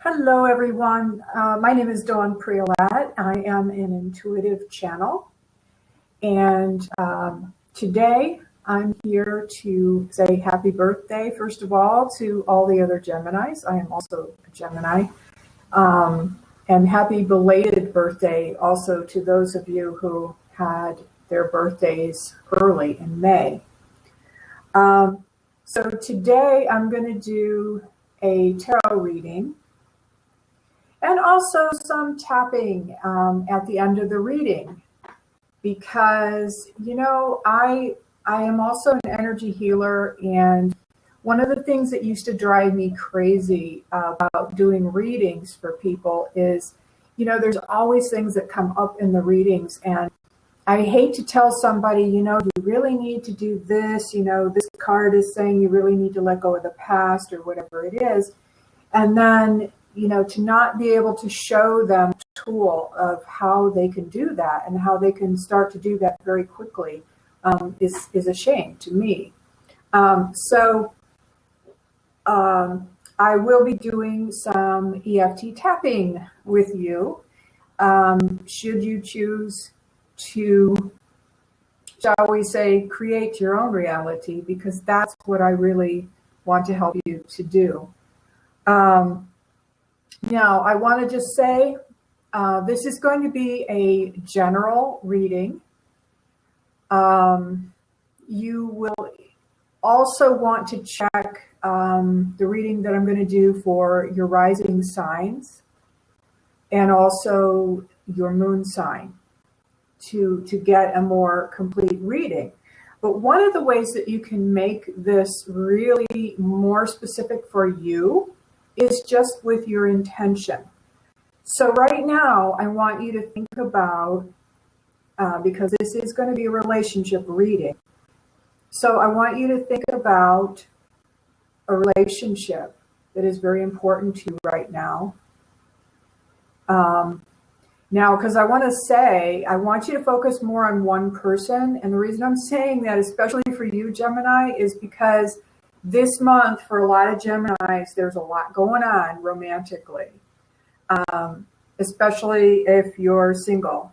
Hello, everyone. My name is Dawn Priolat. I am an intuitive channel. And today I'm here to say happy birthday, first of all, to all the other Geminis. I am also a Gemini. And happy belated birthday also to those of you who had their birthdays early in May. So today I'm going to do a tarot reading and also some tapping at the end of the reading, because, you know, I am also an energy healer, and one of the things that used to drive me crazy about doing readings for people is, you know, there's always things that come up in the readings, and I hate to tell somebody, you know, you really need to do this, you know, this card is saying you really need to let go of the past or whatever it is. And then, you know, to not be able to show them a tool of how they can do that and how they can start to do that very quickly is a shame to me. So I will be doing some EFT tapping with you. Should you choose to, shall we say, create your own reality, because that's what I really want to help you to do. Now, I want to just say, this is going to be a general reading. You will also want to check the reading that I'm going to do for your rising signs and also your moon sign to get a more complete reading. But one of the ways that you can make this really more specific for you is just with your intention. So right now, I want you to think about, because this is going to be a relationship reading. So I want you to think about a relationship that is very important to you right now. Now, because I want to say, I want you to focus more on one person. And the reason I'm saying that, especially for you, Gemini, is because this month, for a lot of Geminis, there's a lot going on romantically, especially if you're single.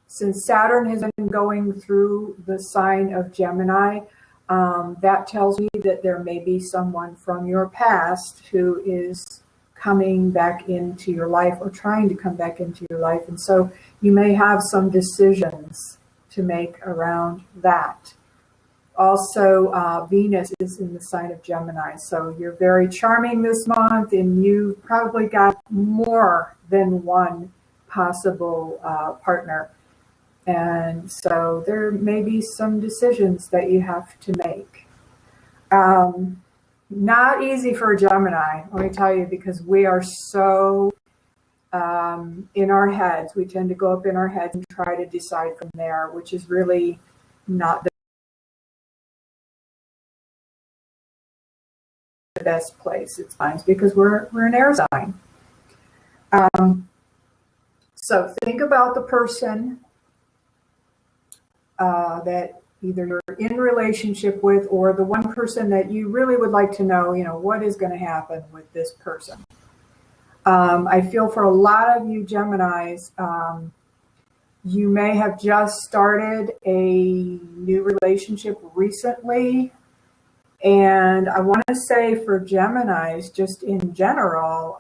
Since Saturn has been going through the sign of Gemini, that tells me that there may be someone from your past who is coming back into your life or trying to come back into your life. And so you may have some decisions to make around that. Also, Venus is in the sign of Gemini. So you're very charming this month, and you probably got more than one possible partner. And so there may be some decisions that you have to make. Not easy for a Gemini, let me tell you, because we are so in our heads. We tend to go up in our heads and try to decide from there, which is really not the best place at times, because we're an air sign. So think about the person that either you're in relationship with, or the one person that you really would like to know, you know, what is going to happen with this person. I feel for a lot of you Geminis, you may have just started a new relationship recently. And I want to say for Geminis, just in general,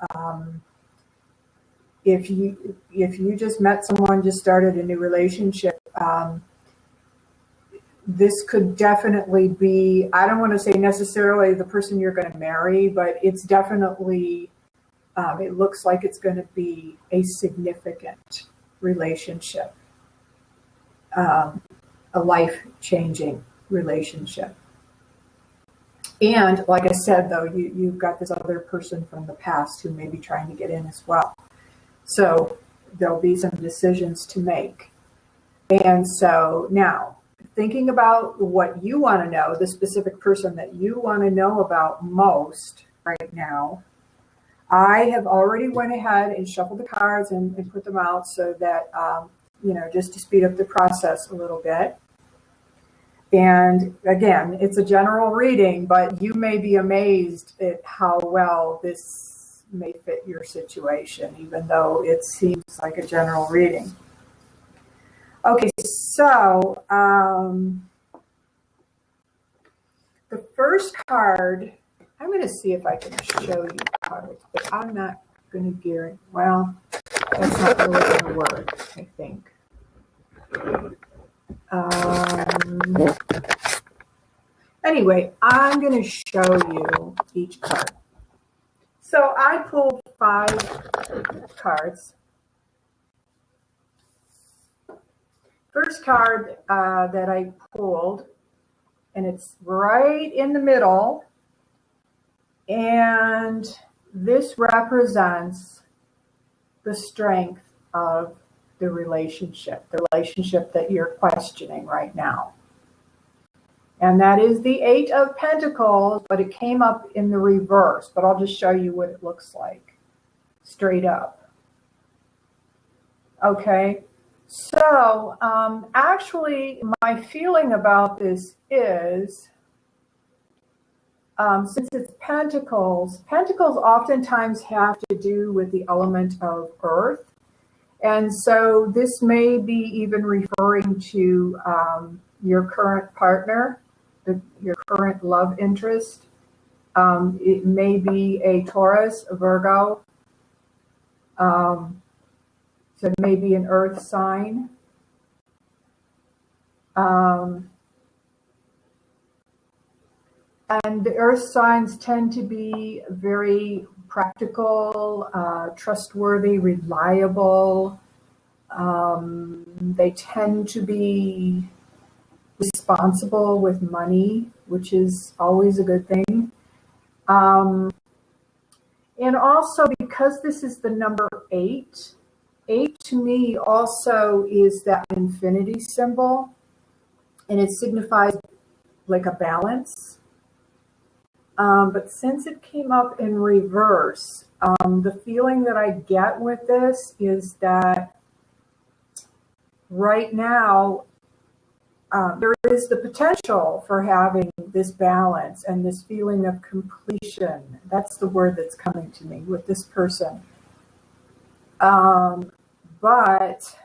if you just met someone, just started a new relationship, this could definitely be, I don't want to say necessarily the person you're going to marry, but it's definitely, it looks like it's going to be a significant relationship, a life-changing relationship. And like I said, though, you've got this other person from the past who may be trying to get in as well. So there'll be some decisions to make. And so now, thinking about what you want to know, the specific person that you want to know about most right now, I have already went ahead and shuffled the cards and put them out so that, you know, just to speed up the process a little bit. And again, it's a general reading, but you may be amazed at how well this may fit your situation, even though it seems like a general reading. Okay, so the first card, I'm going to see if I can show you cards, but I'm not going to guarantee. Well, that's not really going to work, I think. Anyway, I'm going to show you each card. So I pulled 5 cards. First card that I pulled, and it's right in the middle, and this represents the strength of the relationship that you're questioning right now. And that is the 8 of Pentacles, but it came up in the reverse. But I'll just show you what it looks like straight up. Okay, so actually my feeling about this is, since it's Pentacles oftentimes have to do with the element of earth. And so this may be even referring to your current partner, your current love interest. It may be a Taurus, a Virgo. So it may be an earth sign. And the earth signs tend to be very practical, trustworthy, reliable. They tend to be responsible with money, which is always a good thing. And also, because this is the number 8, 8 to me also is that infinity symbol, and it signifies like a balance. But since it came up in reverse, the feeling that I get with this is that right now, there is the potential for having this balance and this feeling of completion. That's the word that's coming to me with this person. But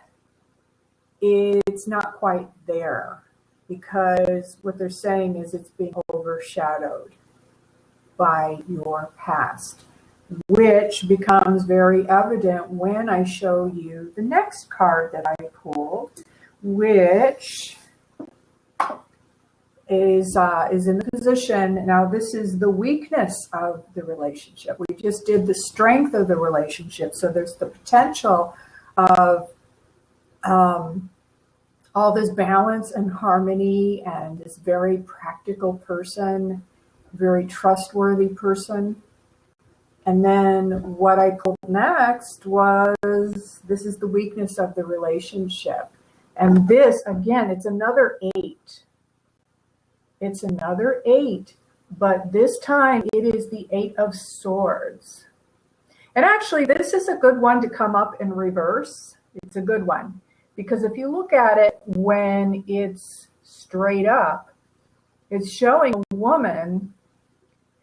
it's not quite there, because what they're saying is it's being overshadowed by your past, which becomes very evident when I show you the next card that I pulled, which is in the position. Now, this is the weakness of the relationship. We just did the strength of the relationship. So there's the potential of all this balance and harmony, and this very practical person, very trustworthy person. And then what I pulled next was, this is the weakness of the relationship. And this, again, it's another 8. It's another 8, but this time it is the 8 of Swords. And actually, this is a good one to come up in reverse. It's a good one, because if you look at it when it's straight up, it's showing a woman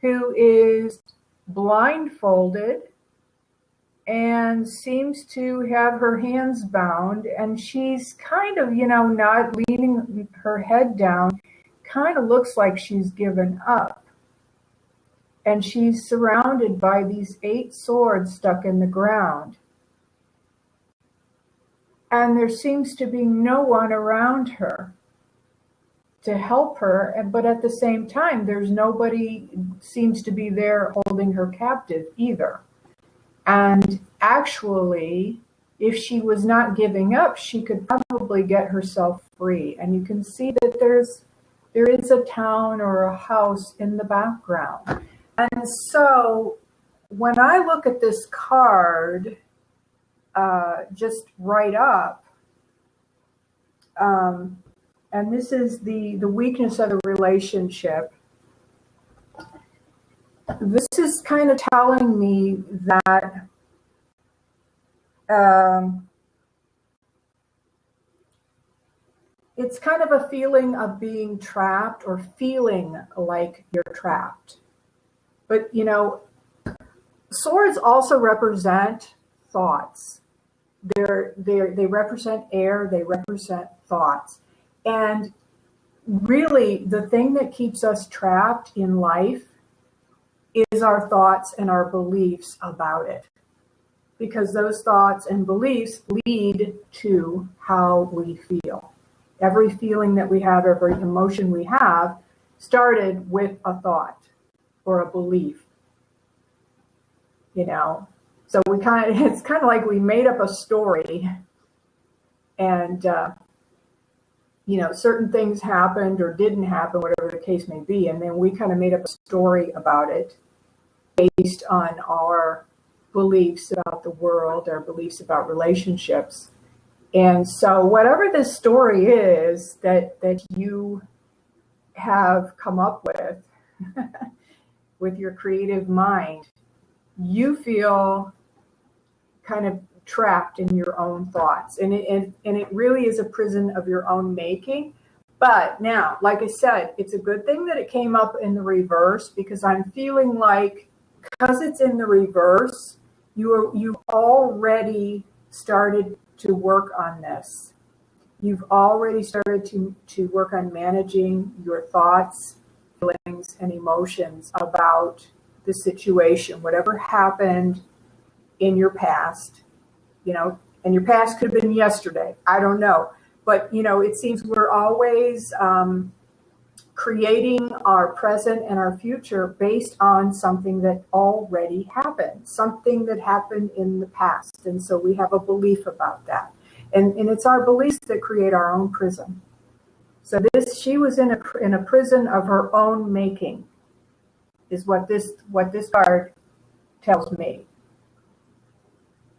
who is blindfolded and seems to have her hands bound, and she's kind of, not leaning her head down, kind of looks like she's given up. And she's surrounded by these 8 swords stuck in the ground. And there seems to be no one around her to help her, but at the same time, there's nobody seems to be there holding her captive either. And actually, if she was not giving up, she could probably get herself free. And you can see that there is a town or a house in the background. And so when I look at this card, just right up, and this is the weakness of the relationship, this is kind of telling me that it's kind of a feeling of being trapped, or feeling like you're trapped. But, Swords also represent thoughts. They represent air, they represent thoughts. And really, the thing that keeps us trapped in life is our thoughts and our beliefs about it. Because those thoughts and beliefs lead to how we feel. Every feeling that we have, every emotion we have, started with a thought or a belief. You know, so it's kind of like we made up a story, and you know, certain things happened or didn't happen, whatever the case may be, and then we kind of made up a story about it based on our beliefs about the world, our beliefs about relationships. And so whatever this story is that you have come up with with your creative mind, you feel kind of trapped in your own thoughts. And it really is a prison of your own making. But now, like I said, it's a good thing that it came up in the reverse, because I'm feeling like, because it's in the reverse, you've already started to work on this. You've already started to work on managing your thoughts, feelings, and emotions about the situation, whatever happened in your past, you know, and your past could have been yesterday. I don't know. But, you know, it seems we're always creating our present and our future based on something that already happened, something that happened in the past. And so we have a belief about that. And it's our beliefs that create our own prison. So she was in a prison of her own making, is what this card tells me.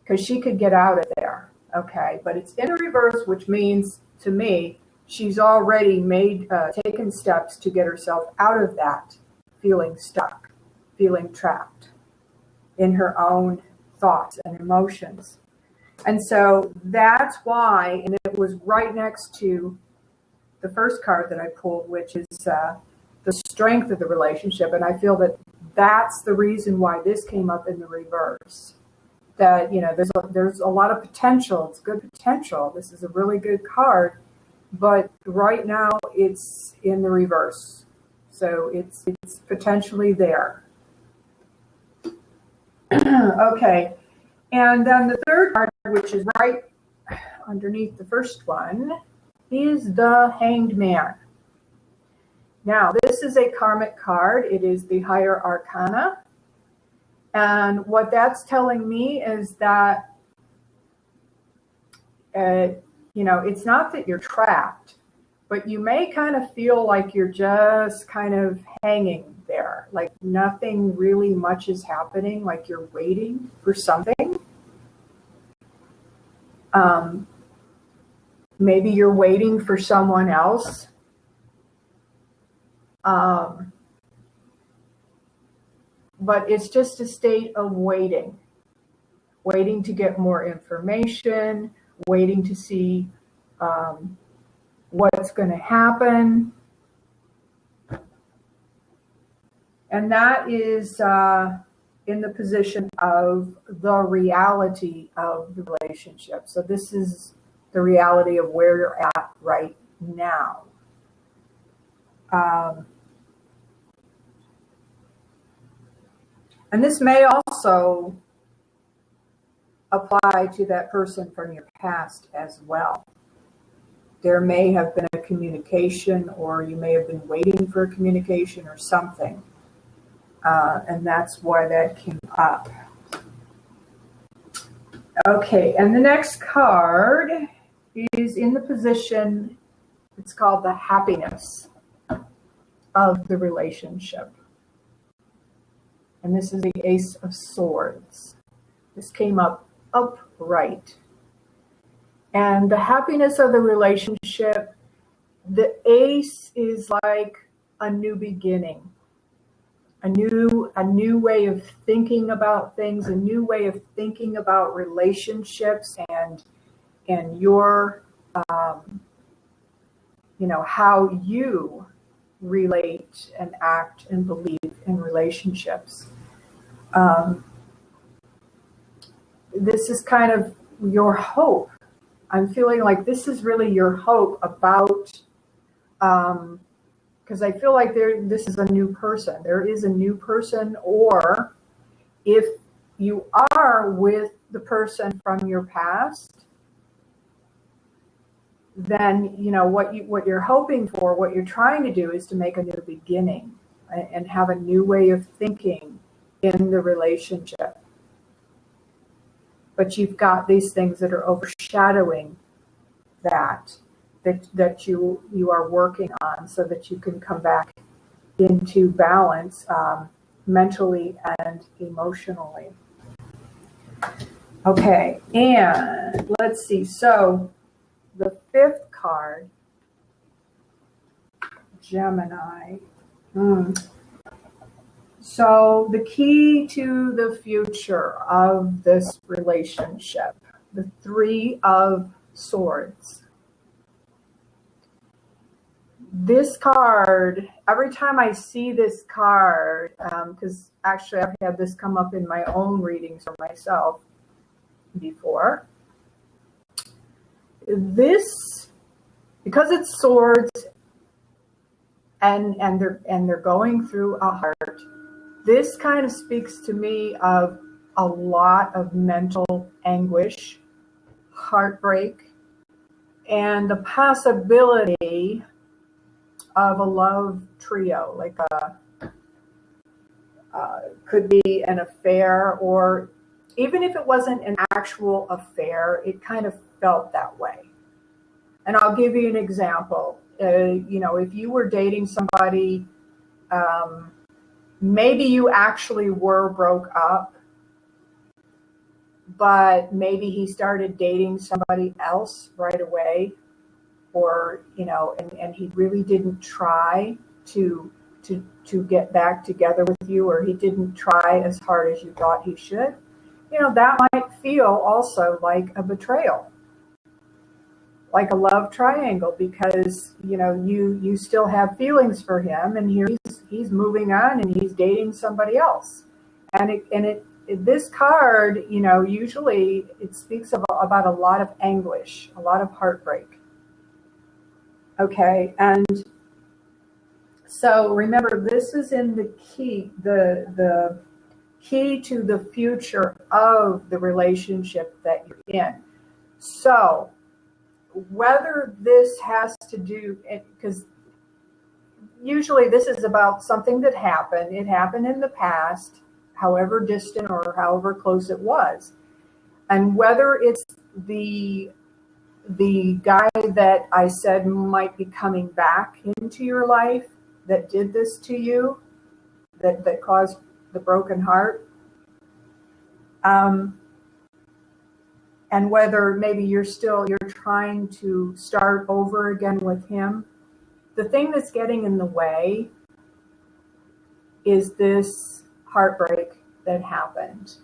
Because she could get out of there, okay? But it's in a reverse, which means, to me, she's already taken steps to get herself out of that, feeling stuck, feeling trapped in her own thoughts and emotions. And so that's why, and it was right next to the first card that I pulled, which is the strength of the relationship. And I feel that that's the reason why this came up in the reverse. That, you know, there's a lot of potential. It's good potential. This is a really good card, but right now it's in the reverse. So it's potentially there. Okay. And then the third card, which is right underneath the first one, is the Hanged Man. Now, this is a karmic card. It is the higher arcana. And what that's telling me is that, you know, it's not that you're trapped, but you may kind of feel like you're just kind of hanging there, like nothing really much is happening, like you're waiting for something. Maybe you're waiting for someone else. But it's just a state of waiting to get more information, waiting to see what's going to happen. And that is in the position of the reality of the relationship. So this is the reality of where you're at right now. And this may also apply to that person from your past as well. There may have been a communication, or you may have been waiting for a communication or something. And that's why that came up. Okay, and the next card is in the position, it's called the happiness of the relationship. And this is the Ace of Swords. This came up upright. And the happiness of the relationship, the ace is like a new beginning, a new way of thinking about things, a new way of thinking about relationships and your, you know, how you relate and act and believe in relationships. this is kind of your hope. I'm feeling like this is really your hope about, because I feel like this is a new person. There is a new person, or if you are with the person from your past, then what you're hoping for, what you're trying to do is to make a new beginning and have a new way of thinking in the relationship. But you've got these things that are overshadowing that you are working on, so that you can come back into balance mentally and emotionally. Okay, and let's see. So the fifth card, Gemini. So the key to the future of this relationship, the Three of Swords. This card, every time I see this card, because actually I've had this come up in my own readings for myself before. This, because it's swords and they're going through a heart, this kind of speaks to me of a lot of mental anguish, heartbreak, and the possibility of a love trio, like could be an affair, or even if it wasn't an actual affair, it kind of felt that way. And I'll give you an example. If you were dating somebody, maybe you actually were broke up, but maybe he started dating somebody else right away, or and he really didn't try to get back together with you, or he didn't try as hard as you thought he should. That might feel also like a betrayal, like a love triangle, because you still have feelings for him, and here he's moving on and he's dating somebody else. And this card, usually it speaks about a lot of anguish, a lot of heartbreak. Okay, and so remember, this is in the key to the future of the relationship that you're in. So whether this has to do, because usually this is about something that happened. It happened in the past, however distant or however close it was. And whether it's the guy that I said might be coming back into your life that did this to you, that caused the broken heart, and whether maybe you're trying to start over again with him, the thing that's getting in the way is this heartbreak that happened.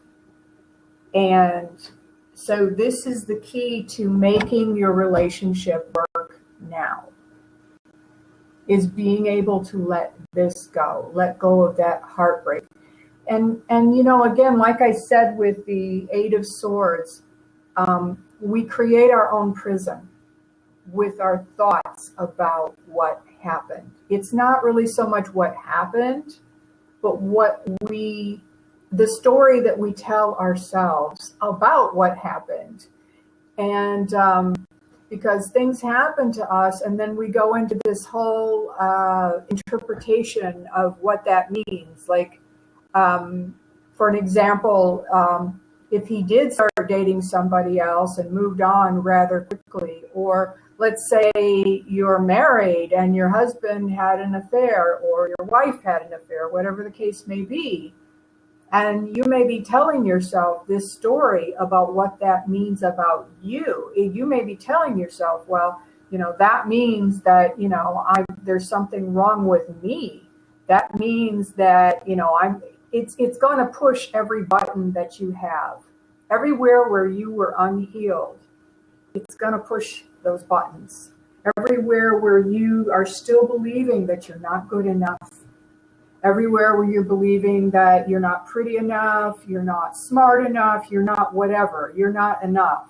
And so this is the key to making your relationship work now, is being able to let this go, let go of that heartbreak. And again, like I said with the Eight of Swords, we create our own prison with our thoughts about what happened. It's not really so much what happened, but the story that we tell ourselves about what happened. And because things happen to us, and then we go into this whole interpretation of what that means. Like, for an example, if he did start dating somebody else and moved on rather quickly, or let's say you're married and your husband had an affair, or your wife had an affair, whatever the case may be, and you may be telling yourself this story about what that means about you. You may be telling yourself, well, that means that, there's something wrong with me. That means that, it's going to push every button that you have. Everywhere where you were unhealed, it's going to push those buttons. Everywhere where you are still believing that you're not good enough, Everywhere where you're believing that you're not pretty enough, you're not smart enough, you're not whatever, you're not enough.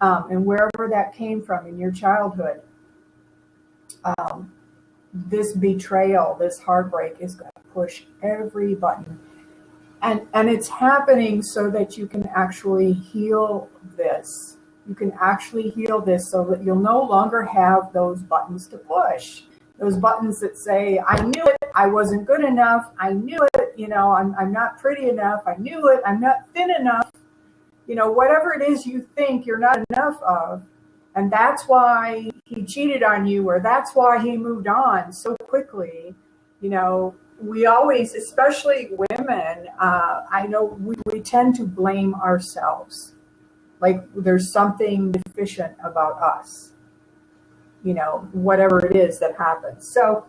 And wherever that came from in your childhood, this betrayal, this heartbreak is going to push every button. And it's happening so that you can actually heal this. You can actually heal this so that you'll no longer have those buttons to push. Those buttons that say, I knew it, I wasn't good enough, I knew it, I'm not pretty enough, I knew it, I'm not thin enough. Whatever it is you think you're not enough of, and that's why he cheated on you, or that's why he moved on so quickly. We always, especially women, I know we tend to blame ourselves. Like there's something deficient about us, whatever it is that happens. So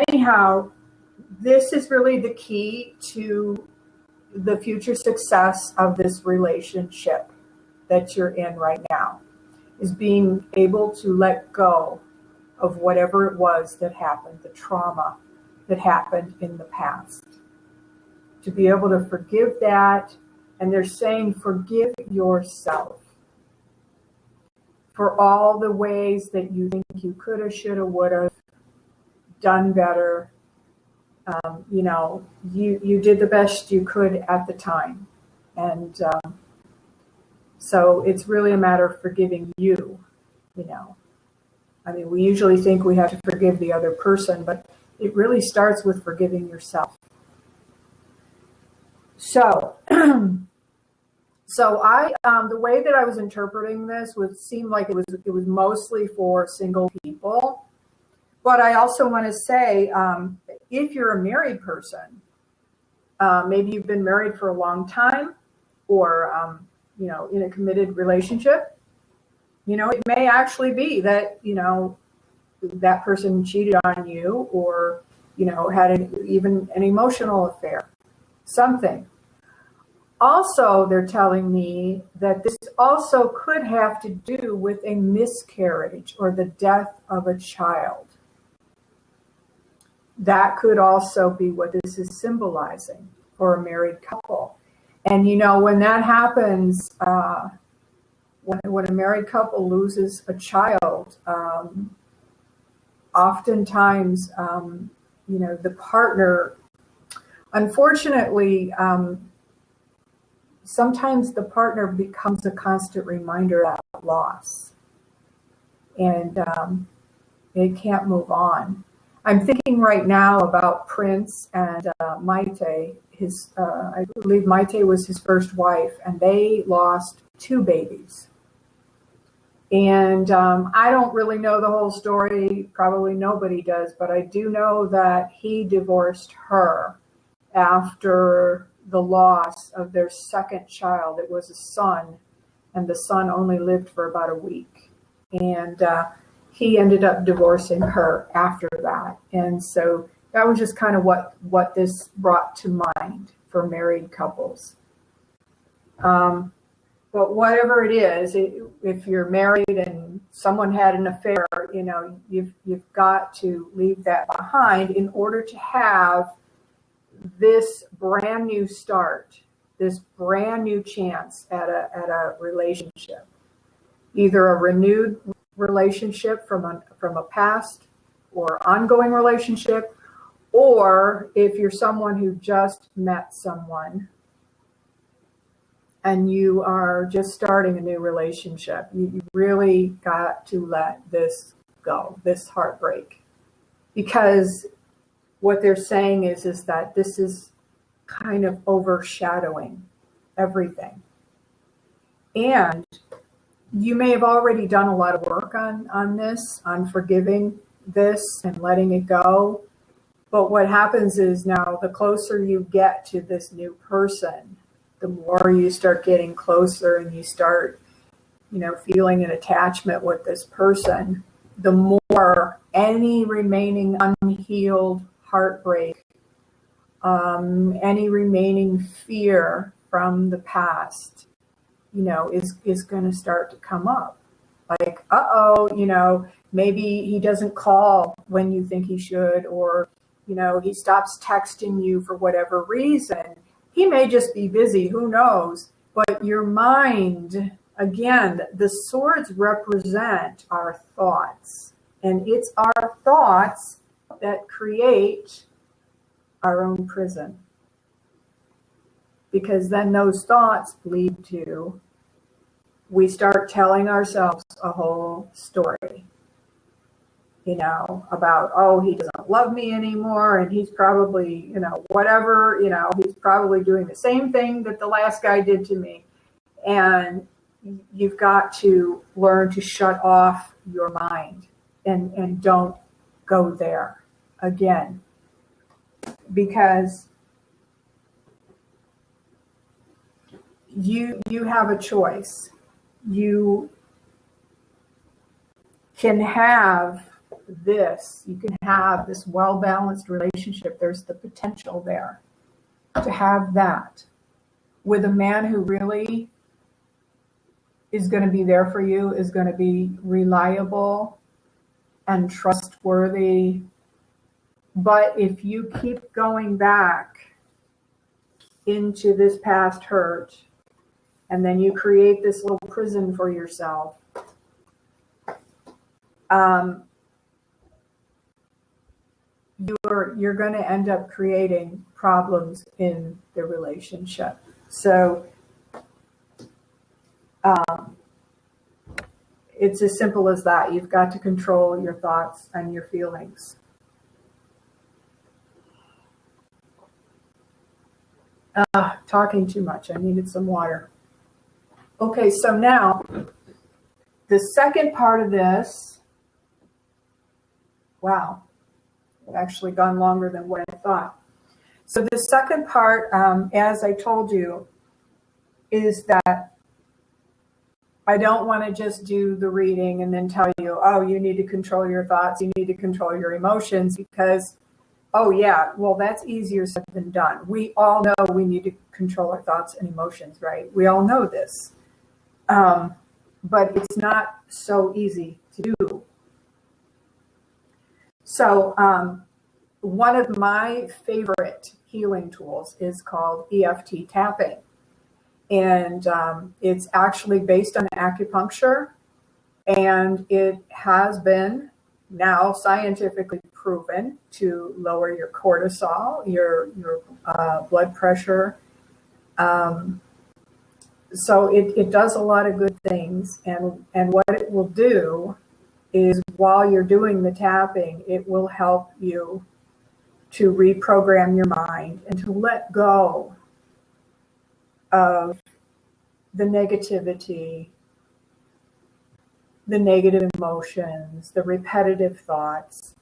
anyhow, this is really the key to the future success of this relationship that you're in right now, is being able to let go of whatever it was that happened, the trauma that happened in the past. To be able to forgive that, and they're saying forgive yourself for all the ways that you think you could have, should have, would have done better. You did the best you could at the time. And so it's really a matter of forgiving you, we usually think we have to forgive the other person, but it really starts with forgiving yourself. So, I, the way that I was interpreting this seemed like it was mostly for single people. But I also want to say, if you're a married person, maybe you've been married for a long time, or in a committed relationship, it may actually be that that person cheated on you, or had even an emotional affair, something. Also, they're telling me that this also could have to do with a miscarriage or the death of a child. That could also be what this is symbolizing for a married couple. And when that happens, when a married couple loses a child, oftentimes, the partner, unfortunately, sometimes the partner becomes a constant reminder of that loss, and they can't move on. I'm thinking right now about Prince and Maite. I believe Maite was his first wife, and they lost 2 babies. And I don't really know the whole story. Probably nobody does, but I do know that he divorced her after the loss of their second child. It was a son, and the son only lived for about a week. And he ended up divorcing her after that. And so that was just kind of what this brought to mind for married couples. But whatever it is, if you're married and someone had an affair, you've got to leave that behind in order to have this brand new start, this brand new chance at a relationship, either a renewed relationship from a past or ongoing relationship, or if you're someone who just met someone and you are just starting a new relationship, you really got to let this go, this heartbreak, because what they're saying is that this is kind of overshadowing everything. And you may have already done a lot of work on this, on forgiving this and letting it go. But what happens is now the closer you get to this new person, the more you start getting closer and you start, feeling an attachment with this person, the more any remaining unhealed heartbreak, any remaining fear from the past, is going to start to come up. Like, maybe he doesn't call when you think he should, or he stops texting you for whatever reason. He may just be busy, who knows? But your mind, again, the swords represent our thoughts. And it's our thoughts that create our own prison. Because then those thoughts lead to, we start telling ourselves a whole story. About, oh, he doesn't love me anymore, and he's probably, whatever, he's probably doing the same thing that the last guy did to me. And you've got to learn to shut off your mind and don't go there again. Because you have a choice. You can have you can have this well-balanced relationship. There's the potential there to have that with a man who really is going to be there for you, is going to be reliable and trustworthy. But if you keep going back into this past hurt, and then you create this little prison for yourself, you're going to end up creating problems in the relationship. So it's as simple as that. You've got to control your thoughts and your feelings. Talking too much. I needed some water. Okay, so now the second part of this, wow, it's actually gone longer than what I thought. So the second part, as I told you, is that I don't want to just do the reading and then tell you, oh, you need to control your thoughts, you need to control your emotions, because, oh yeah, well, that's easier said than done. We all know we need to control our thoughts and emotions, right? We all know this. But it's not so easy to do. So one of my favorite healing tools is called EFT tapping. And it's actually based on acupuncture. And it has been now scientifically proven to lower your cortisol, your blood pressure. So it does a lot of good things. And what it will do is, while you're doing the tapping, it will help you to reprogram your mind and to let go of the negativity, the negative emotions, the repetitive thoughts.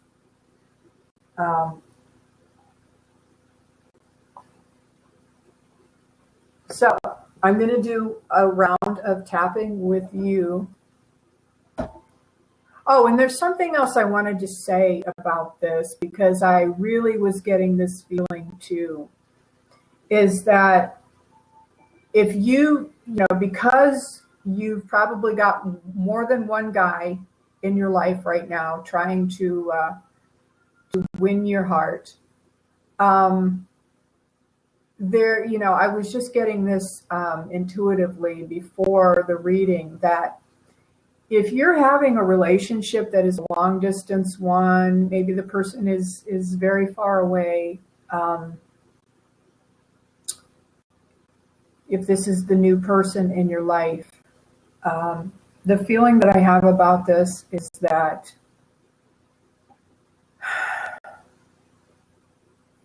So I'm going to do a round of tapping with you. Oh, and there's something else I wanted to say about this, because I really was getting this feeling too, is that if because you've probably got more than one guy in your life right now trying to win your heart, I was just getting this intuitively before the reading, that if you're having a relationship that is a long distance one, maybe the person is very far away. If this is the new person in your life, the feeling that I have about this is that,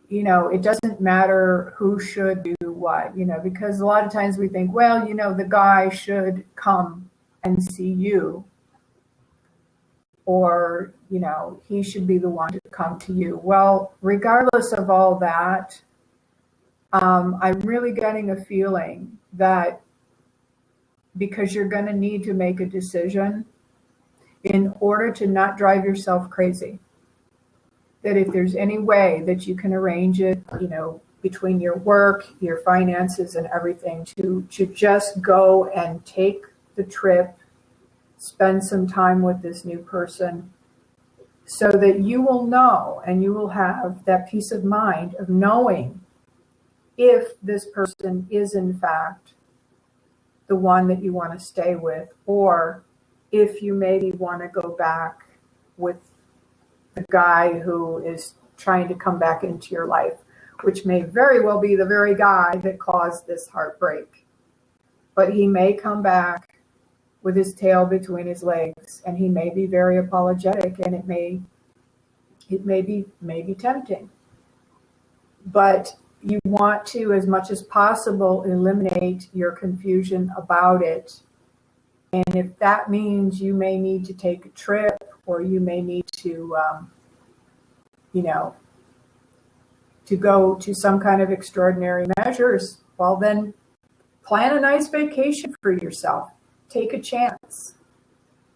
it doesn't matter who should do what, because a lot of times we think, well, the guy should come and see you, or, he should be the one to come to you. Well, regardless of all that, I'm really getting a feeling that, because you're going to need to make a decision in order to not drive yourself crazy, that if there's any way that you can arrange it, between your work, your finances, and everything, to just go and take the trip, spend some time with this new person, so that you will know and you will have that peace of mind of knowing if this person is in fact the one that you want to stay with, or if you maybe want to go back with the guy who is trying to come back into your life, which may very well be the very guy that caused this heartbreak. But he may come back with his tail between his legs, and he may be very apologetic, and it may be tempting. But you want to, as much as possible, eliminate your confusion about it. And if that means you may need to take a trip, or you may need to, to go to some kind of extraordinary measures, well, then plan a nice vacation for yourself. Take a chance.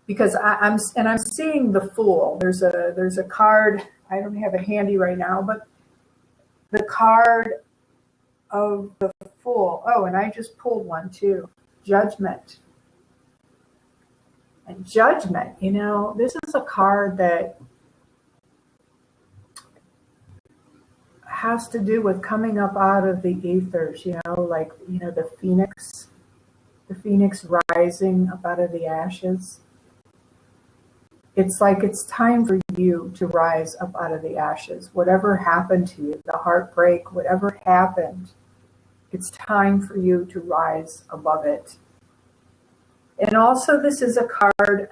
Because I'm seeing the Fool. There's a card. I don't have it handy right now, but the card of the Fool. Oh, and I just pulled one too. Judgment. And Judgment, this is a card that has to do with coming up out of the ethers, the phoenix rising up out of the ashes. It's like it's time for you to rise up out of the ashes. Whatever happened to you, the heartbreak, whatever happened, it's time for you to rise above it. And also, this is a card,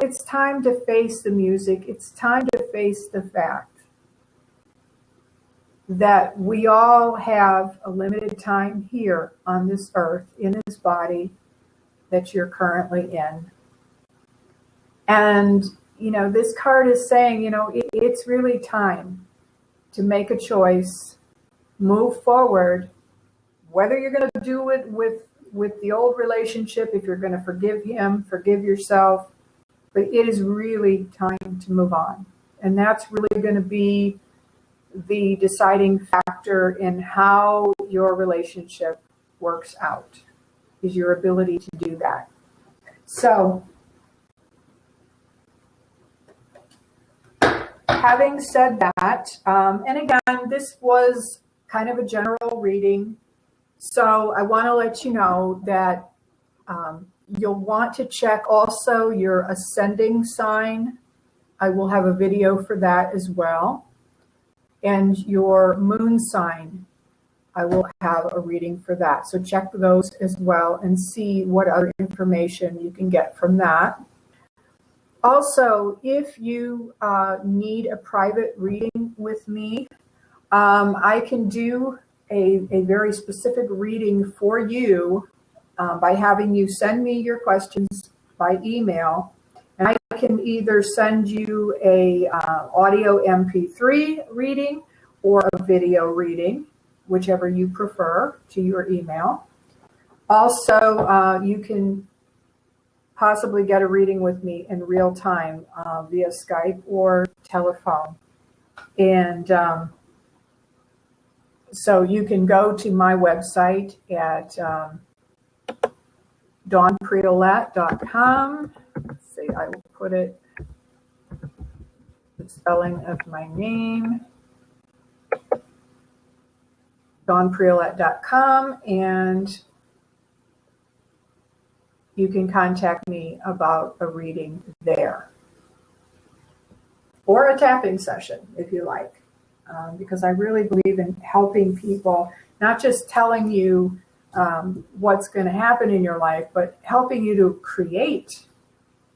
it's time to face the music. It's time to face the fact that we all have a limited time here on this earth, in this body that you're currently in. And, this card is saying, it's really time to make a choice, move forward, whether you're going to do it with the old relationship, if you're going to forgive him, forgive yourself, but it is really time to move on. And that's really going to be the deciding factor in how your relationship works out, is your ability to do that. So, having said that, and again, this was kind of a general reading, so I want to let you know that you'll want to check also your ascending sign. I will have a video for that as well. And your moon sign, I will have a reading for that. So check those as well and see what other information you can get from that. Also, if you need a private reading with me, I can do a very specific reading for you by having you send me your questions by email. And I can either send you a audio MP3 reading or a video reading, whichever you prefer, to your email. Also, you can possibly get a reading with me in real time via Skype or telephone. And so you can go to my website at dawnpriolette.com. Let's see, I will put it, the spelling of my name, dawnpriolette.com, and you can contact me about a reading there, or a tapping session if you like, because I really believe in helping people, not just telling you what's going to happen in your life, but helping you to create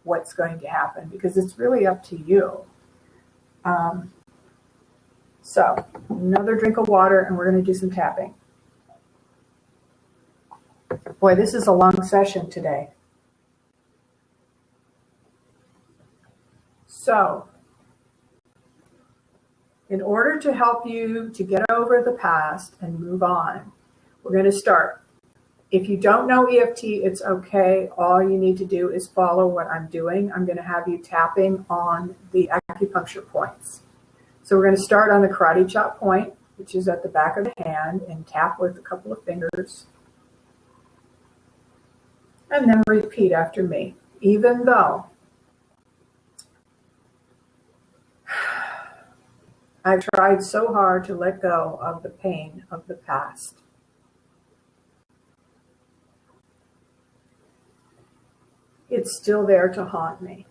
what's going to happen, because it's really up to you. So another drink of water, and we're going to do some tapping. Boy, this is a long session today. So, in order to help you to get over the past and move on, we're going to start. If you don't know EFT, it's okay. All you need to do is follow what I'm doing. I'm going to have you tapping on the acupuncture points. So we're going to start on the karate chop point, which is at the back of the hand, and tap with a couple of fingers. And then repeat after me. even though I've tried so hard to let go of the pain of the past. It's still there to haunt me.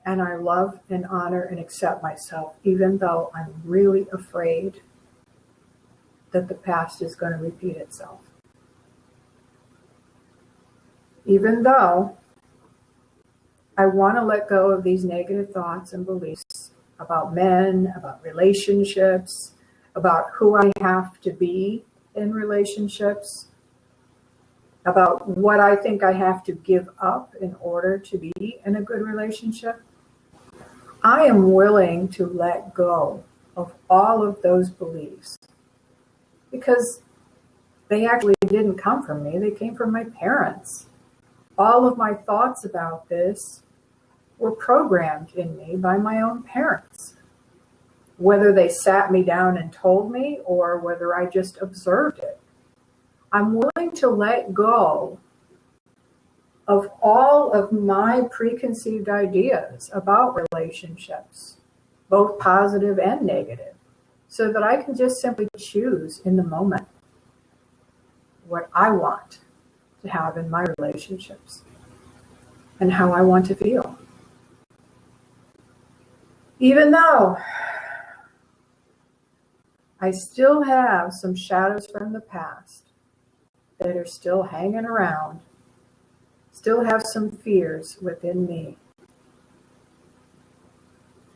And I love and honor and accept myself, even though I'm really afraid that the past is going to repeat itself. Even though I want to let go of these negative thoughts and beliefs about men, about relationships, about who I have to be in relationships, about what I think I have to give up in order to be in a good relationship, I am willing to let go of all of those beliefs because they actually didn't come from me. They came from my parents. All of my thoughts about this were programmed in me by my own parents, whether they sat me down and told me or whether I just observed it. I'm willing to let go of all of my preconceived ideas about relationships, both positive and negative, so that I can just simply choose in the moment what I want to have in my relationships and how I want to feel. Even though I still have some shadows from the past that are still hanging around, still have some fears within me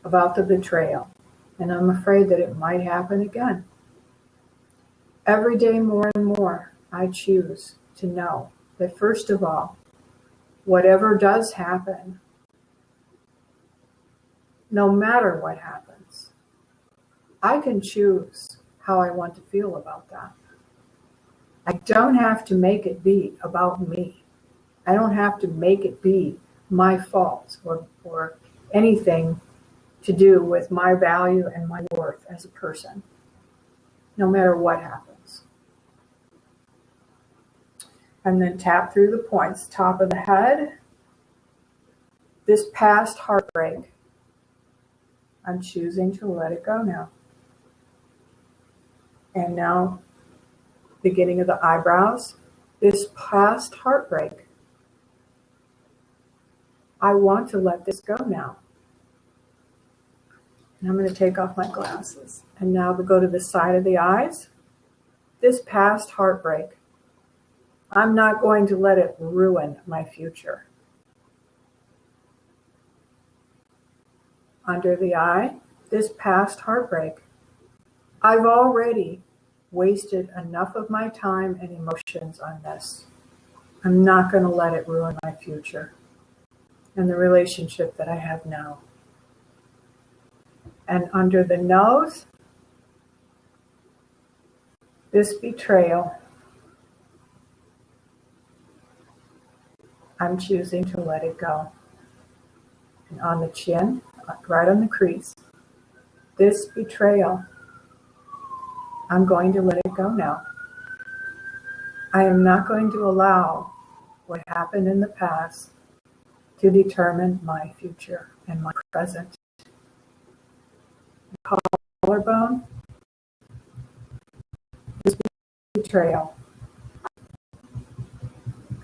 about the betrayal, and I'm afraid that it might happen again. Every day more and more, I choose to know that first of all, whatever does happen, no matter what happens, I can choose how I want to feel about that. I don't have to make it be about me. I don't have to make it be my fault or anything to do with my value and my worth as a person, no matter what happens. And then tap through the points, top of the head. This past heartbreak, I'm choosing to let it go now. And now, beginning of the eyebrows, this past heartbreak, I want to let this go now. And I'm going to take off my glasses. And now we go to the side of the eyes. This past heartbreak, I'm not going to let it ruin my future. Under the eye, this past heartbreak, I've already wasted enough of my time and emotions on this. I'm not going to let it ruin my future and the relationship that I have now. And under the nose, this betrayal, I'm choosing to let it go. And on the chin, right on the crease, this betrayal, I'm going to let it go now. I am not going to allow what happened in the past to determine my future and my present. Collarbone, this betrayal,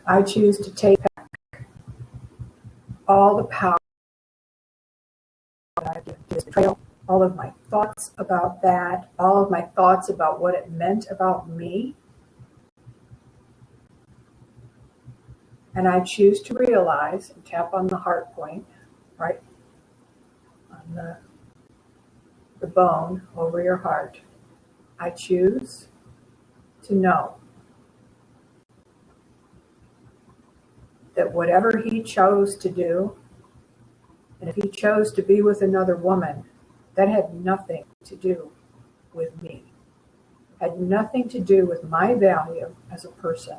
I choose to take back all the power that I give to this betrayal, all of my thoughts about that, all of my thoughts about what it meant about me. And I choose to realize, and tap on the heart point, right on the bone over your heart. I choose to know that whatever he chose to do, and if he chose to be with another woman, that had nothing to do with me, had nothing to do with my value as a person.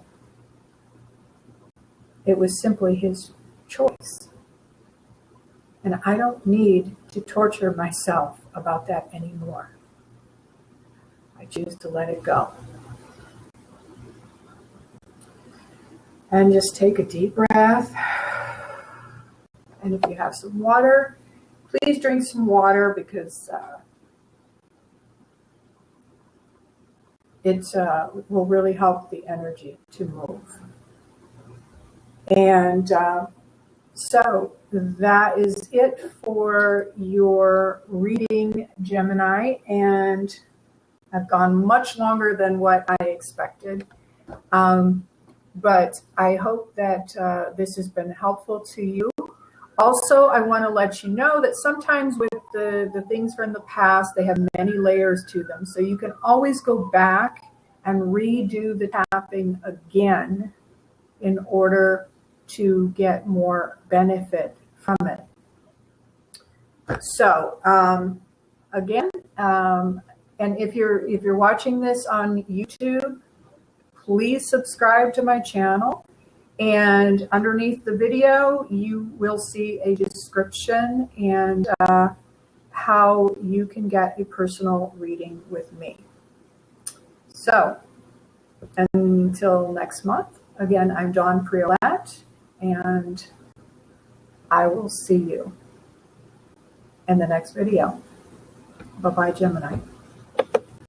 It was simply his choice. And I don't need to torture myself about that anymore. I choose to let it go. And just take a deep breath. And if you have some water, please drink some water, because it will really help the energy to move. And so that is it for your reading, Gemini. And I've gone much longer than what I expected. But I hope that this has been helpful to you. Also, I want to let you know that sometimes with the things from the past, they have many layers to them. So you can always go back and redo the tapping again in order to get more benefit from it. So again, and if you're watching this on YouTube, please subscribe to my channel. And underneath the video, you will see a description and how you can get a personal reading with me. So until next month, again, I'm Dawn Priolat, and I will see you in the next video. Bye-bye, Gemini.